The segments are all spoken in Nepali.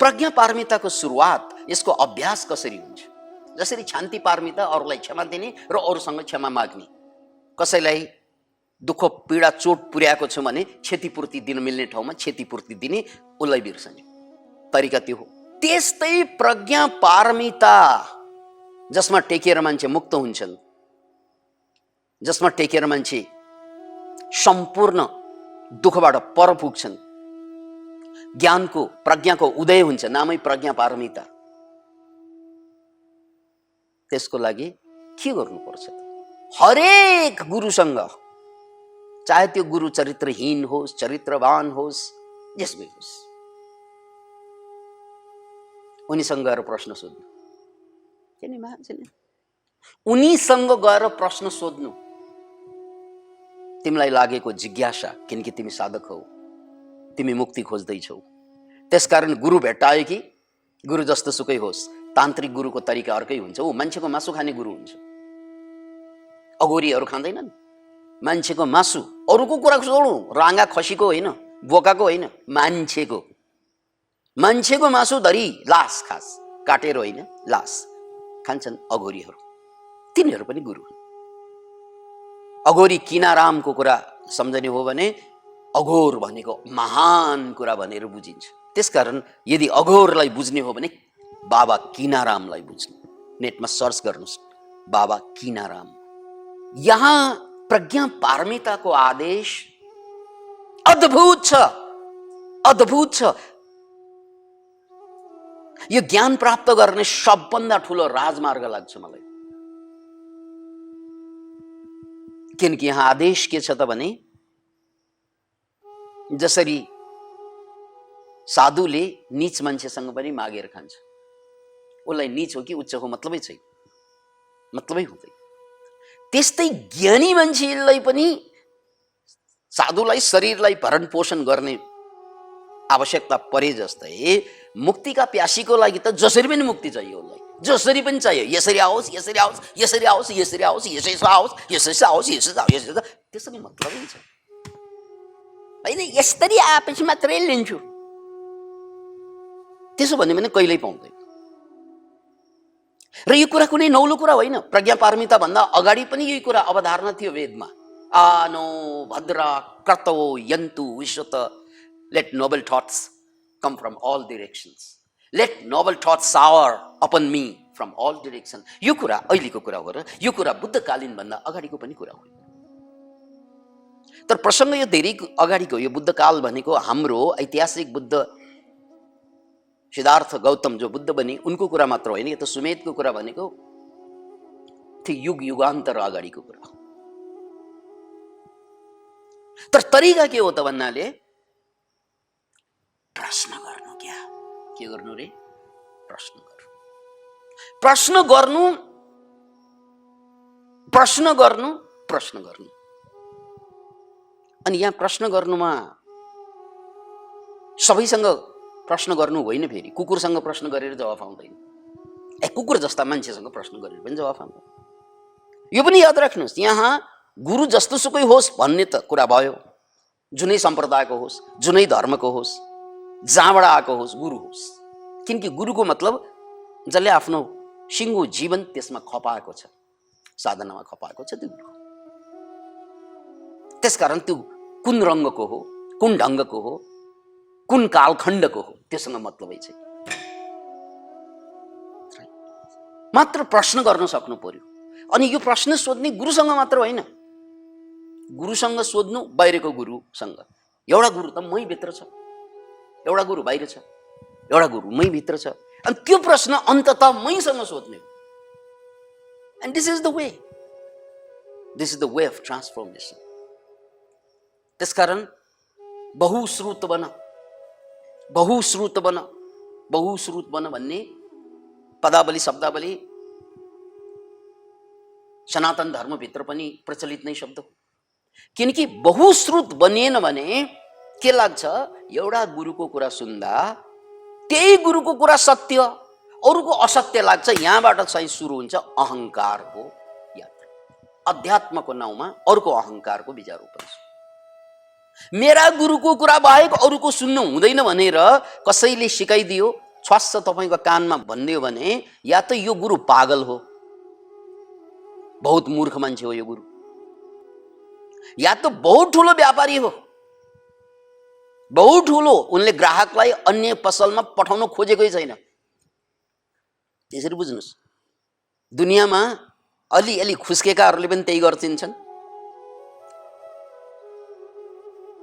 प्रज्ञा पारमिताको सुरुवात, यसको अभ्यास कसरी हुन्छ? जसरी शान्ति पारमिता, अरूलाई क्षमा दिने र अरूसँग क्षमा माग्ने। कसैलाई दुःख पीडा चोट पुर्याएको छ भने क्षतिपूर्ति दिन मिल्ने ठाउँमा क्षतिपूर्ति दिने, उसलाई बिर्सने तरिका त्यो हो। त्यस्तै प्रज्ञा पारमिता जसमा टेकेर मान्छे मुक्त हुन्छन्, जसमा टेकेर मान्छे सम्पूर्ण दुःखबाट पर पुग्छन्, ज्ञानको प्रज्ञाको उदय हुन्छ, नामै प्रज्ञा पारमिता। त्यसको लागि के गर्नुपर्छ त? हरेक गुरुसँग, चाहे त्यो गुरु चरित्रहीन होस्, चरित्रवान होस्, जसमै होस्, उनीसँग गएर प्रश्न सोध्नु। उनीसँग गएर प्रश्न सोध्नु। तिमीलाई लागेको जिज्ञासा, किनकि तिमी साधक हौ, तिमी मुक्ति खोज्दैछौ। त्यसकारण गुरु भेट्टायो कि गुरु जस्तो सुकै होस्, तान्त्रिक गुरुको तरिका अर्कै हुन्छ। ऊ मान्छेको मासु खाने गुरु हुन्छ। अघोरीहरू खाँदैनन् मान्छेको मासु। अरूको कुरा छोडौँ, राँगा खसीको होइन, बोकाको होइन, मान्छेको मासु धरी लास खास काटेर होइन, लास खान्छन् अघोरीहरू। तिनीहरू पनि गुरु हुन्। अघोरी किनारामको कुरा सम्झने हो भने अघोर भनेको महान कुरा भनेर बुझिन्छ। त्यसकारण यदि अघोरलाई बुझ्ने हो भने बाबा किनारामलाई बुझ्नु। नेटमा सर्च गर्नुहोस्, बाबा किनाराम। यहाँ प्रज्ञा पारमिताको आदेश अद्भुत छ, अद्भुत छ। यो ज्ञान प्राप्त गर्ने सबभन्दा ठुलो राजमार्ग लाग्छ मलाई। किनकि यहाँ आदेश के छ त भने, जसरी साधुले नीच मान्छेसँग पनि मागेर खान्छ, उसलाई नीच हो कि उच्च हो मतलबै छैन, मतलबै हुँदैन। त्यस्तै ज्ञानी मान्छेलाई पनि साधुलाई शरीरलाई भरण पोषण गर्ने आवश्यकता परे जस्तै मुक्तिका प्यासीको लागि त जसरी पनि मुक्ति चाहियो, उसलाई जसरी पनि चाहियो। यसरी आओस्, यसरी आओस्, यसरी आओस्, यसरी आओस्, यसरी आओस्, यसरी आओस्, यसरी आओस्, यसरी। त्यसो पनि मतलबै छ होइन। यसरी आएपछि मात्रै लिन्छु, त्यसो भन्यो भने कहिल्यै पाउँदैन। र यो कुरा कुनै नौलो कुरा होइन। प्रज्ञा पारमिता भन्दा अगाडि पनि यही कुरा अवधारणा थियो वेदमा। आनो भद्रा कर्तौ यन्तु विश्वत, let noble thoughts come from all directions, let noble thoughts shower upon me from all direction. यो कुरा अहिलेको कुरा हो र यो कुरा बुद्धकालीन भन्दा अगाडिको पनि कुरा हो। तर प्रसङ्ग यो धेरै अगाडिको, यो बुद्धकाल भनेको हाम्रो ऐतिहासिक बुद्ध सिद्धार्थ गौतम जो बुद्ध बने उनको कुरा मात्र होइन। यो त सुमेधको कुरा भनेको त्यो युग युगान्तर अगाडिको कुरा हो। तर तरिका के हो त भन्नाले प्रश्न गर्नु। क्या के गर्नु रे? प्रश्न गर्नु, प्रश्न गर्नु, प्रश्न गर्नु, प्रश्न गर्नु। अनि यहाँ प्रश्न गर्नुमा सबैसँग प्रश्न गर्नु होइन। फेरि कुकुरसँग प्रश्न गरेर जवाफ आउँदैन। कुकुर जस्ता मान्छेसँग प्रश्न गरेर पनि जवाफ आउँदैन। यो पनि याद राख्नुहोस्, यहाँ गुरु जस्तो सुकै होस् भन्ने त कुरा भयो। जुनै सम्प्रदायको होस्, जुनै धर्मको होस्, जहाँबाट आएको होस्, गुरु होस्। किनकि गुरुको मतलब जसले आफ्नो सिङ्गो जीवन त्यसमा खपाएको छ, साधनामा खपाएको छ, त्यो गुरु। त्यसकारण त्यो कुन रङ्गको हो, कुन ढङ्गको हो, कुन कालखण्डको हो, त्योसँग मतलबै छैन। मात्र प्रश्न गर्न सक्नु पर्यो। अनि यो प्रश्न सोध्ने गुरुसँग मात्र होइन, गुरुसँग सोध्नु बाहिरको गुरुसँग। एउटा गुरु त मै भित्र छ, एउटा गुरु बाहिर छ, एउटा गुरु मै भित्र छ। अनि त्यो प्रश्न अन्ततः मैसँग सोध्ने हो। And this is the way, this is the way of transformation. त्यसकारण बहुश्रुत बन, बहुश्रुत बन, बहुश्रुत बन भन्ने पदावली शब्दावली सनातन धर्मभित्र पनि प्रचलित नै शब्द हो। किनकि बहुश्रुत बनिएन भने के लाग्छ, एउटा गुरुको कुरा सुन्दा त्यही गुरुको कुरा सत्य, अरूको असत्य लाग्छ। यहाँबाट चाहिँ सुरु हुन्छ अहङ्कारको यात्रा। अध्यात्मको नाउँमा अरूको अहङ्कारको बिजारोपण छ। मेरा गुरुको कुरा बाहेक अरूको सुन्नु हुँदैन भनेर कसैले सिकाइदियो, छ्वास्स तपाईँको कानमा भनिदियो भने या त यो गुरु पागल हो, बहुत मूर्ख मान्छे हो यो गुरु, या त बहुत ठुलो व्यापारी हो, बहुत ठुलो, उनले ग्राहकलाई अन्य पसलमा पठाउन खोजेकै छैन। त्यसरी बुझ्नुहोस्, दुनियाँमा अलिअलि खुस्केकाहरूले पनि त्यही गर्छन्।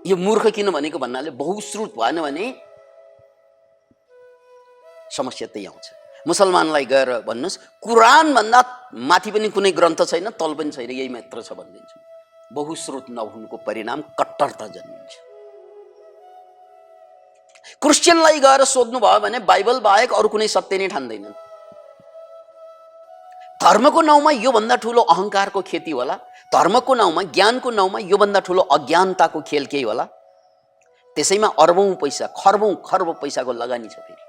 यो मूर्ख किन भनेको भन्नाले बहुश्रुत भएन भने समस्या त्यही आउँछ। मुसलमानलाई गएर भन्नुहोस् कुरान भन्दा माथि पनि कुनै ग्रन्थ छैन, तल पनि छैन, यही मात्र छ भनिदिन्छु। बहुश्रुत नहुनुको परिणाम कट्टरता जन्मिन्छ। क्रिस्चियनलाई गएर सोध्नु भयो भने बाइबल बाहेक अरू कुनै सत्य नै ठान्दैनन्। धर्मको नाउँमा योभन्दा ठुलो अहङ्कारको खेती होला, धर्मको नाउँमा ज्ञानको नाउँमा योभन्दा ठुलो अज्ञानताको खेल केही होला। त्यसैमा अर्बौं पैसा, खर्बौं खर्ब पैसाको लगानी छ। फेरि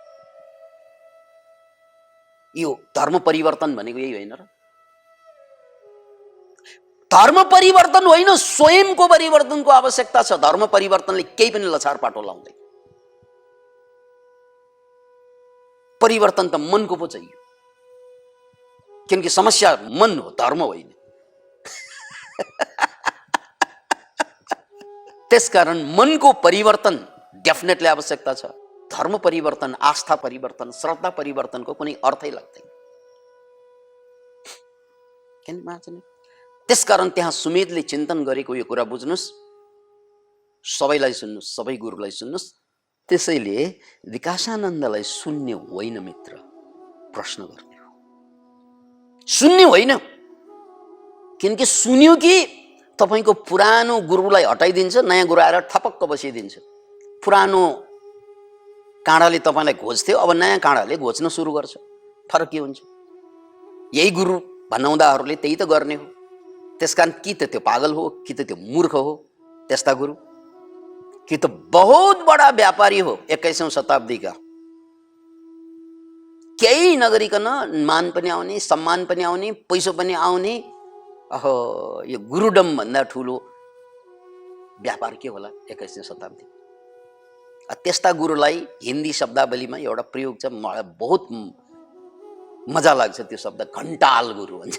यो धर्म परिवर्तन भनेको यही होइन र? धर्म परिवर्तन होइन, स्वयंको परिवर्तनको आवश्यकता छ। धर्म परिवर्तनले केही पनि लछार पाटो लाउँदैन। परिवर्तन त मनको पो चाहियो, किनकि समस्या मन हो, धर्म होइन। त्यसकारण मनको परिवर्तन डेफिनेटली आवश्यकता छ। धर्म परिवर्तन, आस्था परिवर्तन, श्रद्धा परिवर्तनको कुनै अर्थै लाग्दैन। त्यसकारण त्यहाँ सुमेधले चिन्तन गरेको यो कुरा बुझ्नुहोस्, सबैलाई सुन्नुहोस्, सबै गुरुलाई सुन्नुहोस्। त्यसैले विकासानन्दलाई सुन्ने होइन मित्र, प्रश्न गर्ने हो। सुन्ने होइन, किनकि सुन्यो कि तपाईको पुरानो गुरुलाई हटाइदिन्छ, नयाँ गुरु आएर थपक्क बसिदिन्छ। पुरानो काँडाले तपाईँलाई घोज्थ्यो, अब नयाँ काँडाले घोच्न सुरु गर्छ। फरक के हुन्छ? यही गुरु भनाउँदाहरूले त्यही त गर्ने हो। त्यसकारण कि त त्यो पागल हो, कि त त्यो मूर्ख हो त्यस्ता गुरु, कि त बहुत बडा व्यापारी हो 21औं शताब्दीका। केही नगरिकन मान पनि आउने, सम्मान पनि आउने, पैसो पनि आउने। अहो, यो गुरुडम भन्दा ठुलो व्यापार के होला 21औं शताब्दी? त्यस्ता गुरुलाई हिन्दी शब्दावलीमा एउटा प्रयोग छ, मलाई बहुत मजा लाग्छ त्यो शब्द, घण्टाल गुरु भन्छ।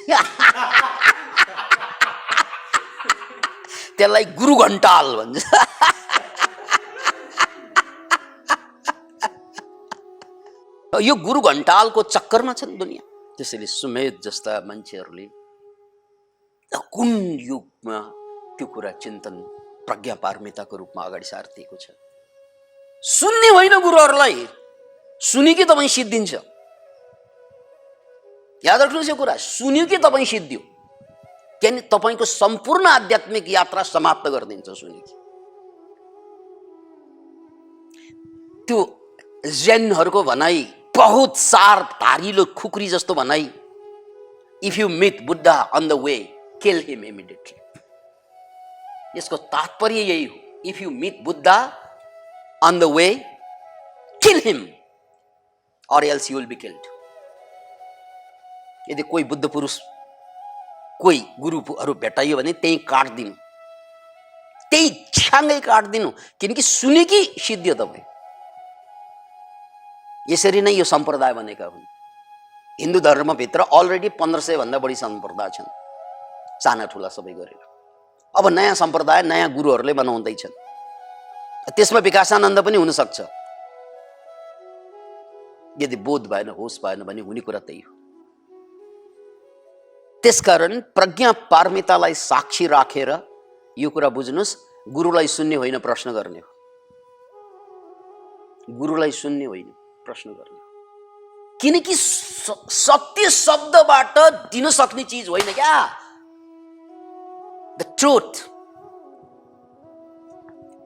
त्यसलाई गुरु घण्टाल भन्छ। यो गुरु घण्टालको चक्करमा छ दुनियाँ। त्यसैले सुमेध जस्ता मान्छेहरूले कुन युगमा त्यो कुरा चिन्तन प्रज्ञा पारमिताको रूपमा अगाडि सारिदिएको छ। सुन्ने होइन गुरुहरूलाई, सुन्यो कि तपाईँ सिद्धिन्छ। याद राख्नुहोस् यो कुरा, सुन्यो कि तपाईँ सिद्धियो, किनकि तपाईँको सम्पूर्ण आध्यात्मिक यात्रा समाप्त गरिदिन्छ सुन्यो कि। त्यो जैनहरूको भनाइ बहुत सार धारिलो खुकुरी जस्तो भनाइ, if you meet Buddha on the way kill him immediately. यसको तात्पर्य यही हो, if you meet Buddha on the way kill him or else you will be killed। यदि कोही बुद्ध पुरुष, कोही गुरुहरू भेटाइयो भने त्यही काट्दिनु, त्यही छ्याङ्गै काट्दिनु, किनकि सुने कि सिद्धियो तपाईँ। यसरी नै यो सम्प्रदाय बनेका हुन्। हिन्दू धर्मभित्र अलरेडी 1500 भन्दा बढी सम्प्रदाय छन्, साना ठुला सबै गरेर। अब नयाँ सम्प्रदाय, नयाँ गुरुहरूले बनाउँदैछन्। त्यसमा विकासानन्द पनि हुन सक्छ, यदि बोध भएन, होस भएन भने हुने कुरा त्यही हो। त्यसकारण प्रज्ञा पारमितालाई साक्षी राखेर यो कुरा बुझ्नुहोस्, गुरुलाई सुन्ने होइन, प्रश्न गर्ने हो। गुरुलाई सुन्ने होइन, प्रश्न गर्ने हो। किनकि सत्य शब्दबाट दिन सक्ने चिज होइन क्या। द ट्रुथ,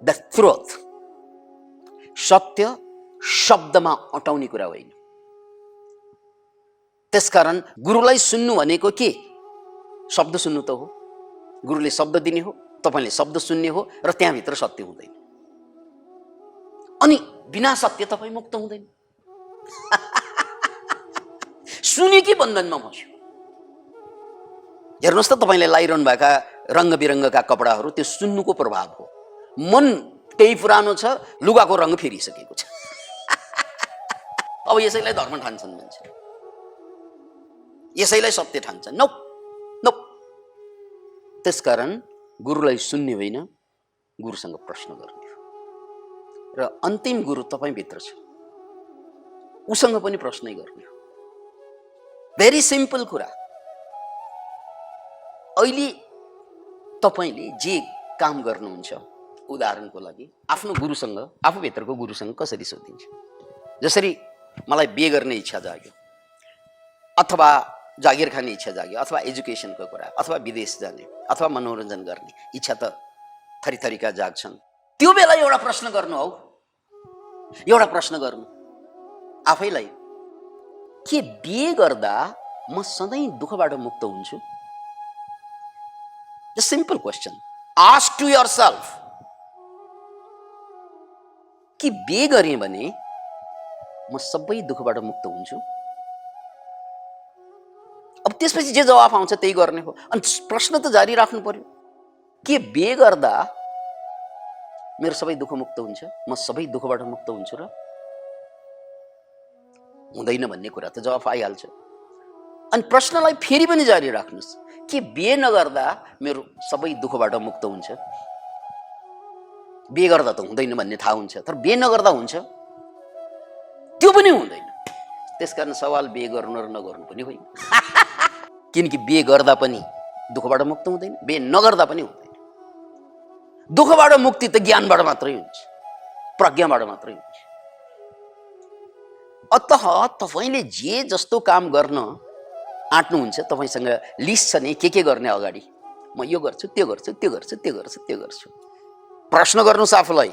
द ट्रुथ, सत्य शब्दमा अटाउने कुरा होइन। त्यसकारण गुरुलाई सुन्नु भनेको के? शब्द सुन्नु त हो। गुरुले शब्द दिने हो, तपाईले शब्द सुन्ने हो, र त्यहाँभित्र सत्य हुँदैन। अनि बिना सत्य तपाईँ मुक्त हुँदैन। सुने कि बन्धनमा फस्यो। हेर्नुहोस् त, तपाईँले लाइरहनु भएका रङ्ग बिरङ्गका कपडाहरू, त्यो सुन्नुको प्रभाव हो। मन त्यही पुरानो छ, लुगाको रङ फेरिसकेको छ। अब यसैलाई धर्म ठान्छन् मान्छे, यसैलाई सत्य ठान्छन्। No no. त्यसकारण गुरुलाई सुन्ने होइन, गुरुसँग प्रश्न गर्ने हो। र अन्तिम गुरु तपाईभित्र छ, उसँग पनि प्रश्नै गर्ने हो। भेरी सिम्पल कुरा। अहिले तपाईले जे काम गर्नुहुन्छ, उदाहरणको लागि आफ्नो गुरुसँग, आफूभित्रको गुरुसँग कसरी सोधिन्छ? जसरी मलाई बिहे गर्ने इच्छा जाग्यो, अथवा जागिर खाने इच्छा जाग्यो, अथवा एजुकेसनको कुरा, अथवा विदेश जाने, अथवा मनोरञ्जन गर्ने इच्छा त थरीथरीका जाग्छन्। त्यो बेला एउटा प्रश्न गर्नु हौ, एउटा प्रश्न गर्नु आफैलाई, के बिहे गर्दा म सधैँ दुःखबाट मुक्त हुन्छु? The simple question, ask to yourself. कि बिहे गरेँ भने म सबै दुःखबाट मुक्त हुन्छु? अब त्यसपछि जे जवाफ आउँछ त्यही गर्ने हो। अनि प्रश्न त जारी राख्नु पर्यो, के बिहे गर्दा मेरो सबै दुःख मुक्त हुन्छ, म सबै दुःखबाट मुक्त हुन्छु र हुँदैन भन्ने कुरा त जवाफ आइहाल्छ। अनि प्रश्नलाई फेरि पनि जारी राख्नुहोस्, के बिहे नगर्दा मेरो सबै दुःखबाट मुक्त हुन्छ? बिहे गर्दा त हुँदैन भन्ने थाहा हुन्छ, तर बिहे नगर्दा हुन्छ? त्यो पनि हुँदैन। त्यसकारण सवाल बिहे गर्नु र नगर्नु पनि होइन। किनकि बिहे गर्दा पनि दुःखबाट मुक्त हुँदैन, बिहे नगर्दा पनि हुँदैन। दुःखबाट मुक्ति त ज्ञानबाट मात्रै हुन्छ, प्रज्ञाबाट मात्रै हुन्छ। अतः तपाईले जे जस्तो काम गर्न आँट्नुहुन्छ, तपाईसँग लिस्ट छ नि के गर्ने अगाडि, म यो गर्छु, त्यो गर्छु, त्यो गर्छु, त्यो गर्छु, त्यो गर्छु। प्रश्न गर्नुहोस् आफूलाई,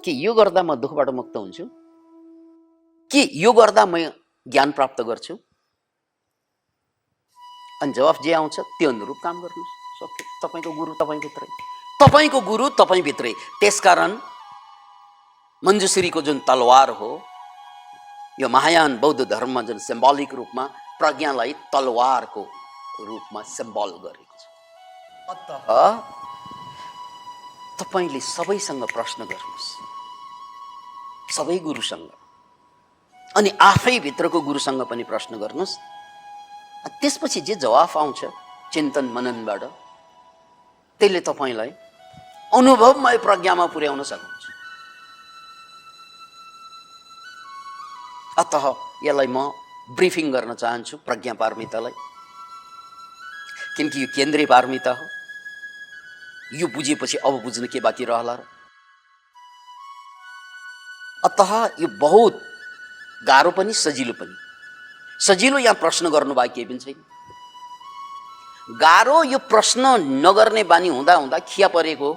के यो गर्दा म दुःखबाट मुक्त हुन्छु? के यो गर्दा म ज्ञान प्राप्त गर्छु? अनि जवाफ जे आउँछ त्यो अनुरूप काम गर्नुहोस्। सक्यो। तपाईको गुरु तपाईभित्रै, तपाईको गुरु तपाईभित्रै। त्यसकारण मञ्जुश्रीको जुन तलवार हो, यो महायान बौद्ध धर्ममा जुन सिम्बोलिक रूपमा प्रज्ञालाई तलवारको रूपमा सिम्बल गरेको छ। अतः तपाईले सबैसँग प्रश्न गर्नुहोस्, सबै गुरुसँग, अनि आफै भित्रको गुरुसँग पनि प्रश्न गर्नुहोस्। त्यसपछि जे जवाफ आउँछ चिन्तन मननबाट, त्यसले तपाईलाई अनुभवमय प्रज्ञामा पुर्याउन सक्नुहुन्छ। अतः यसलाई म ब्रिफिङ गर्न चाहन्छु प्रज्ञा पारमितालाई, किनकि यो केन्द्रीय पारमिता हो। यो बुझेपछि अब बुझ्न के बाँकी रहला र? अतः यो बहुत गाह्रो पनि सजिलो पनि। सजिलो यहाँ प्रश्न गर्नु बाँकी केही पनि छैन। गाह्रो यो प्रश्न नगर्ने बानी हुँदा हुँदा खिया परेको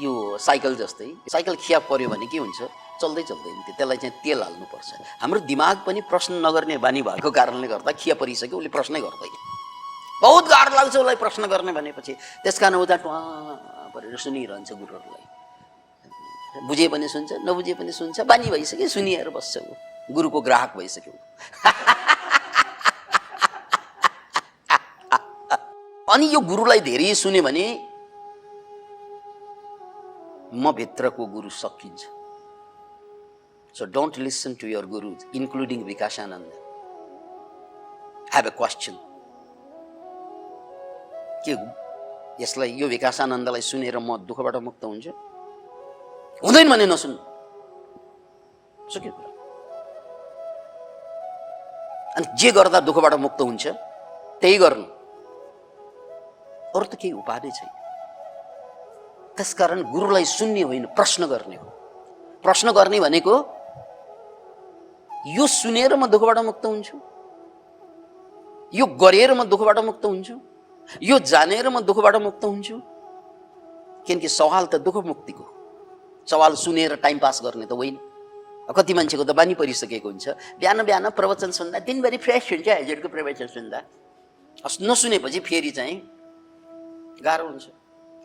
यो साइकल जस्तै। साइकल खिया पर्यो भने के हुन्छ? चल्दै चल्दैन, त्यसलाई चाहिँ तेल हाल्नुपर्छ। हाम्रो दिमाग पनि प्रश्न नगर्ने बानी भएको कारणले गर्दा खिया परिसक्यो, उसले प्रश्नै गर्दैन। बहुत गाह्रो लाग्छ उसलाई प्रश्न गर्ने भनेपछि। त्यसकारण उता टुवा परेर सुनिरहन्छ गुरुहरूलाई। बुझे पनि सुन्छ, नबुझे पनि सुन्छ, बानी भइसक्यो, सुनिएर बस्छ ऊ, गुरुको ग्राहक भइसक्यो। अनि यो गुरुलाई धेरै सुन्यो भने म भित्रको गुरु सकिन्छ। So don't listen to your gurus, including Vikashananda. Have a question. के यसलाई यो विकासानन्दलाई सुनेर म दुःखबाट मुक्त हुन्छु? हुँदैन भने नसुन्नु। सक्यो कुरा। अनि जे गर्दा दुःखबाट मुक्त हुन्छ त्यही गर्नु, अरू त केही उपाय नै छैन। त्यसकारण गुरुलाई सुन्ने होइन, प्रश्न गर्ने हो। प्रश्न गर्ने भनेको यो सुनेर म दुःखबाट मुक्त हुन्छु, यो गरेर म दुःखबाट मुक्त हुन्छु, यो जानेर म दुःखबाट मुक्त हुन्छु। किनकि सवाल त दुःख मुक्तिको, सवाल सुनेर टाइम पास गर्ने त होइन। कति मान्छेको त बानी परिसकेको हुन्छ, बिहान बिहान प्रवचन सुन्दा दिनभरि फ्रेस हुन्छ, हजुरको प्रवचन सुन्दा नसुनेपछि फेरि चाहिँ गाह्रो हुन्छ।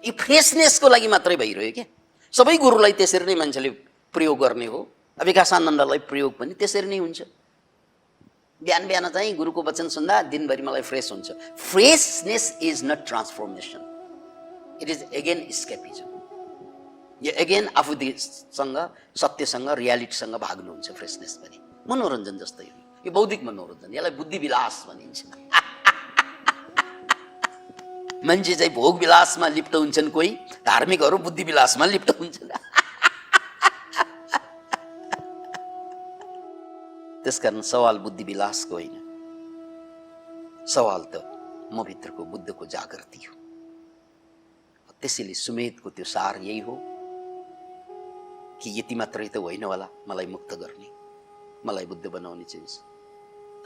यो फ्रेसनेसको लागि मात्रै भइरह्यो क्या। सबै गुरुलाई त्यसरी नै मान्छेले प्रयोग गर्ने हो। विकासानन्दलाई प्रयोग पनि त्यसरी नै हुन्छ। बिहान बिहान चाहिँ गुरुको वचन सुन्दा दिनभरि मलाई फ्रेस हुन्छ। Freshness is not transformation, it is again escapism. यो एगेन आफूसँग सत्यसँग रियालिटीसँग भाग्नुहुन्छ फ्रेसनेस पनि मनोरञ्जन जस्तै हो यो बौद्धिक मनोरञ्जन यसलाई बुद्धि विलास भनिन्छ मान्छे चाहिँ भोग विलासमा लिप्त हुन्छन् कोही धार्मिकहरू बुद्धि विलासमा लिप्त हुन्छन् त्यसकारण सवाल बुद्धि विलासको होइन सवाल त म भित्रको बुद्धको जागृति हो त्यसैले सुमेधको त्यो सार यही हो कि यति मात्रै त होइन होला मलाई मुक्त गर्ने मलाई बुद्ध बनाउने चिज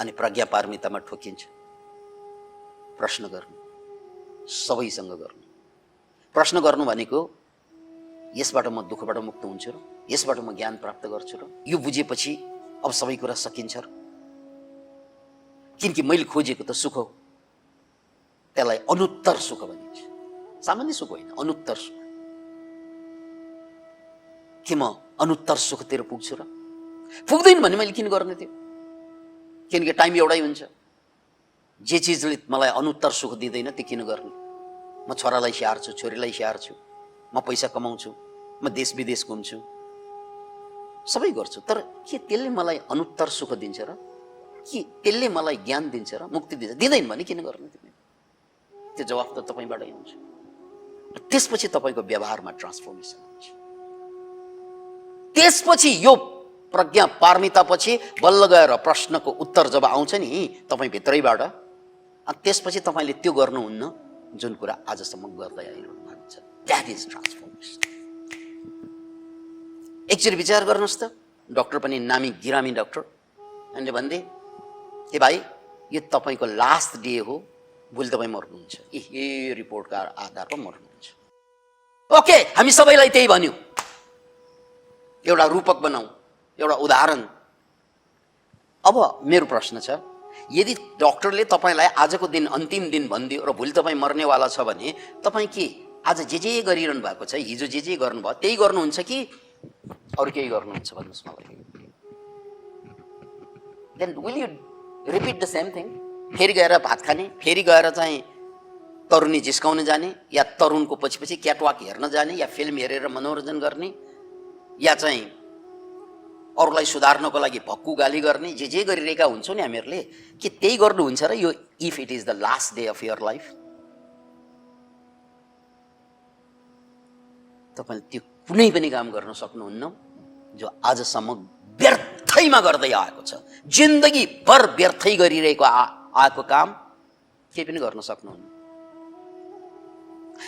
अनि प्रज्ञा पारमितामा ठोकिन्छ प्रश्न गर्नु सबैसँग गर्नु प्रश्न गर्नु भनेको यसबाट म दुःखबाट मुक्त हुन्छु र यसबाट म ज्ञान प्राप्त गर्छु र यो बुझेपछि अब सबै कुरा सकिन्छ र किनकि मैले खोजेको त सुख हो त्यसलाई अनुत्तर सुख भनिन्छ सामान्य सुख होइन अनुत्तर सुख के म अनुत्तर सुखतिर पुग्छु र पुग्दैन भने मैले किन गर्ने थियो किनकि टाइम एउटै हुन्छ जे चिजले मलाई अनुत्तर सुख दिँदैन त्यो किन गर्ने म छोरालाई स्याहार्छु छोरीलाई स्याहार्छु म पैसा कमाउँछु म देश विदेश घुम्छु सबै गर्छु तर के त्यसले मलाई अनुत्तर सुख दिन्छ र के त्यसले मलाई ज्ञान दिन्छ र मुक्ति दिन्छ दिँदैन भने किन गर्ने त्यो जवाफ त तपाईँबाटै हुन्छ त्यसपछि तपाईँको व्यवहारमा ट्रान्सफर्मेसन हुन्छ त्यसपछि यो प्रज्ञा पारमितापछि बल्ल गएर प्रश्नको उत्तर जब आउँछ नि तपाईँ भित्रैबाट अनि त्यसपछि तपाईँले त्यो गर्नुहुन्न जुन कुरा आजसम्म गर्दै आइरहनु भएको छ द्याट इज ट्रान्सफर्मेसन एकचोटि विचार गर्नुहोस् त डक्टर पनि नामी गिरामी डक्टर उनले भन्दै ए भाइ यो तपाईँको लास्ट डे हो भोलि तपाईँ मर्नुहुन्छ यही रिपोर्टका आधारमा मर्नुहुन्छ ओके हामी सबैलाई त्यही भन्यो एउटा रूपक बनाऊ एउटा उदाहरण अब मेरो प्रश्न छ यदि डक्टरले तपाईँलाई आजको दिन अन्तिम दिन भनिदियो र भोलि तपाईँ मर्नेवाला छ भने तपाईँ के आज जे गरिरहनु भएको छ हिजो जे गर्नुभयो त्यही गर्नुहुन्छ कि अरू केही गर्नुहुन्छ भन्नुहोस् मलाई then will you repeat the same thing फेरि गएर भात खाने फेरि गएर चाहिँ तरुनी जिस्काउन जाने या तरुणको पछि क्याटवाक हेर्न जाने या फिल्म हेरेर मनोरञ्जन गर्ने या चाहिँ अरूलाई सुधार्नको लागि भक्कु गाली गर्ने जे गरिरहेका हुन्छौँ नि हामीहरूले के त्यही गर्नुहुन्छ र यो if it is the last day of your life तपाईँले त्यो कुनै पनि काम गर्न सक्नुहुन्न जो आजसम्म व्यर्थैमा गर्दै आएको छ जिन्दगी भर व्यर्थै गरिरहेको आएको काम केही पनि गर्न सक्नुहुन्न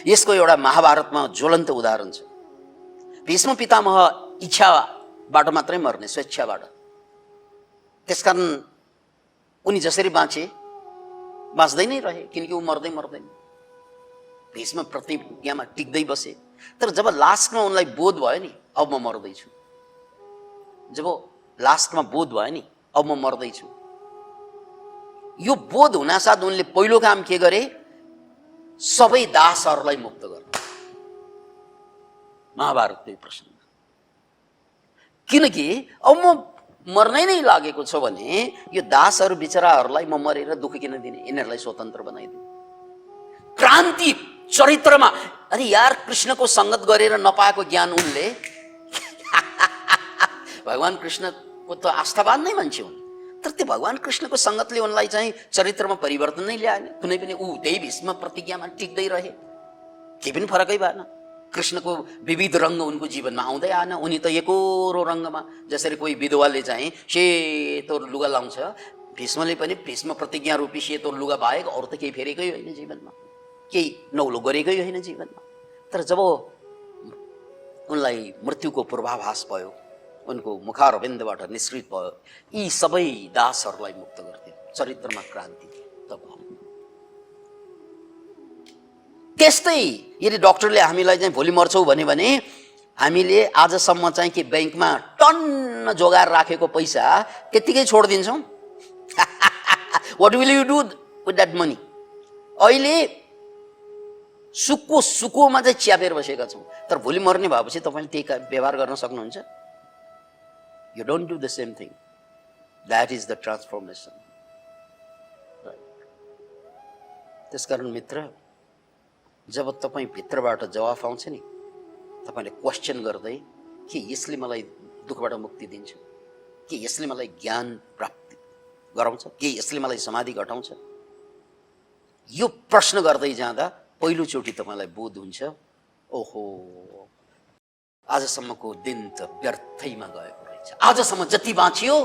यसको एउटा महाभारतमा ज्वलन्त उदाहरण छ भीष्म पितामह इच्छाबाट मात्रै मर्ने स्वेच्छाबाट त्यसकारण उनी जसरी बाँच्दै नै रहे किनकि ऊ मर्दैन भीष्म प्रतिज्ञामा टिक्दै बसे तर जब लास्टमा उनलाई बोध भयो नि अब म मर्दैछु जब लास्टमा बोध भयो नि अब म मर्दैछु यो बोध हुनासाथ उनले पहिलो काम के गरे सबै दासहरूलाई मुक्त गर्ने महाभारतको प्रश्न किनकि अब म मर्नै नै लागेको छ भने यो दासहरू बिचराहरूलाई म मरेर दुःख किन दिने यिनीहरूलाई स्वतन्त्र बनाइदिने क्रान्ति चरित्रमा अरे यार कृष्णको संगत गरेर नपाएको ज्ञान उनले भगवान कृष्णको त आस्थावान नै मान्छे हुन् तर त्यो भगवान कृष्णको संगतले उनलाई चाहिँ चरित्रमा परिवर्तन नै ल्याएन कुनै पनि ऊ त्यही भीष्म प्रतिज्ञामा टिक्दै रहे केही पनि फरकै भएन कृष्णको विविध रङ्ग उनको जीवनमा आउँदै आएन उनी त एकोरो रङ्गमा जसरी कोही विधवाले चाहिँ सेतो लुगा लाउँछ भीष्मले पनि भीष्म प्रतिज्ञा रूपी सेतो लुगा बाहेक अरू त केही फेरेकै होइन जीवनमा केही नौलो गरेकै होइन जीवनमा तर जब उनलाई मृत्युको पूर्वाभास भयो उनको मुखारविन्दबाट निश्रित भयो यी सबै दासहरूलाई मुक्त गर्थे चरित्रमा क्रान्ति तब त्यस्तै यदि डक्टरले हामीलाई चाहिँ भोलि मर्छौ भन्यो भने हामीले आजसम्म चाहिँ के ब्याङ्कमा टन्न जोगाएर राखेको पैसा त्यत्तिकै छोडिदिन्छौँ what will you do with that money अहिले सुकोमा चाहिँ च्यापेर बसेका छौँ तर भोलि मर्ने भएपछि तपाईँले त्यही व्यवहार गर्न सक्नुहुन्छ you don't do the same thing that is the transformation त्यसकारण मित्र जब तपाईँ भित्रबाट जवाफ आउँछ नि तपाईँले क्वेसन गर्दै के यसले मलाई दुःखबाट मुक्ति दिन्छ, के यसले मलाई ज्ञान प्राप्ति गराउँछ, के यसले मलाई समाधि घटाउँछ, यो प्रश्न गर्दै जाँदा पहिलोचोटि तपाईँलाई बोध हुन्छ, ओहो आजसम्मको दिन त व्यर्थैमा गएको रहेछ, आजसम्म जति बाँचियो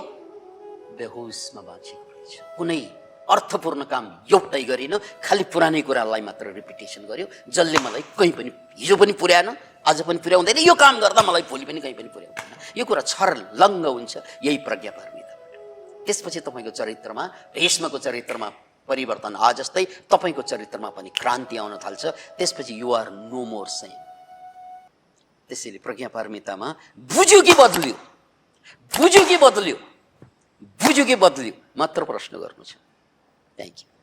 बेहोसमा बाँचेको रहेछ, कुनै अर्थपूर्ण काम एउटै गरिन, खालि पुरानै कुरालाई मात्र रिपिटेसन गर्यो, जसले मलाई कहीँ पनि हिजो पनि पुर्याएन, आज पनि पुर्याउँदैन, यो काम गर्दा मलाई भोलि पनि कहीँ पनि पुर्याउँदैन, यो कुरा छर्लङ्ग हुन्छ यही प्रज्ञापारमिताबाट। त्यसपछि तपाईँको चरित्रमा, भीष्मको चरित्रमा परिवर्तन आ जस्तै तपाईँको चरित्रमा पनि क्रान्ति आउन थाल्छ। त्यसपछि you are no more same. त्यसैले प्रज्ञापारमितामा बुझ्यो कि बदल्यो, बुझ्यो कि बदल्यो, बुझ्यो कि बदल्यो मात्र प्रश्न गर्नु छ। Thank you.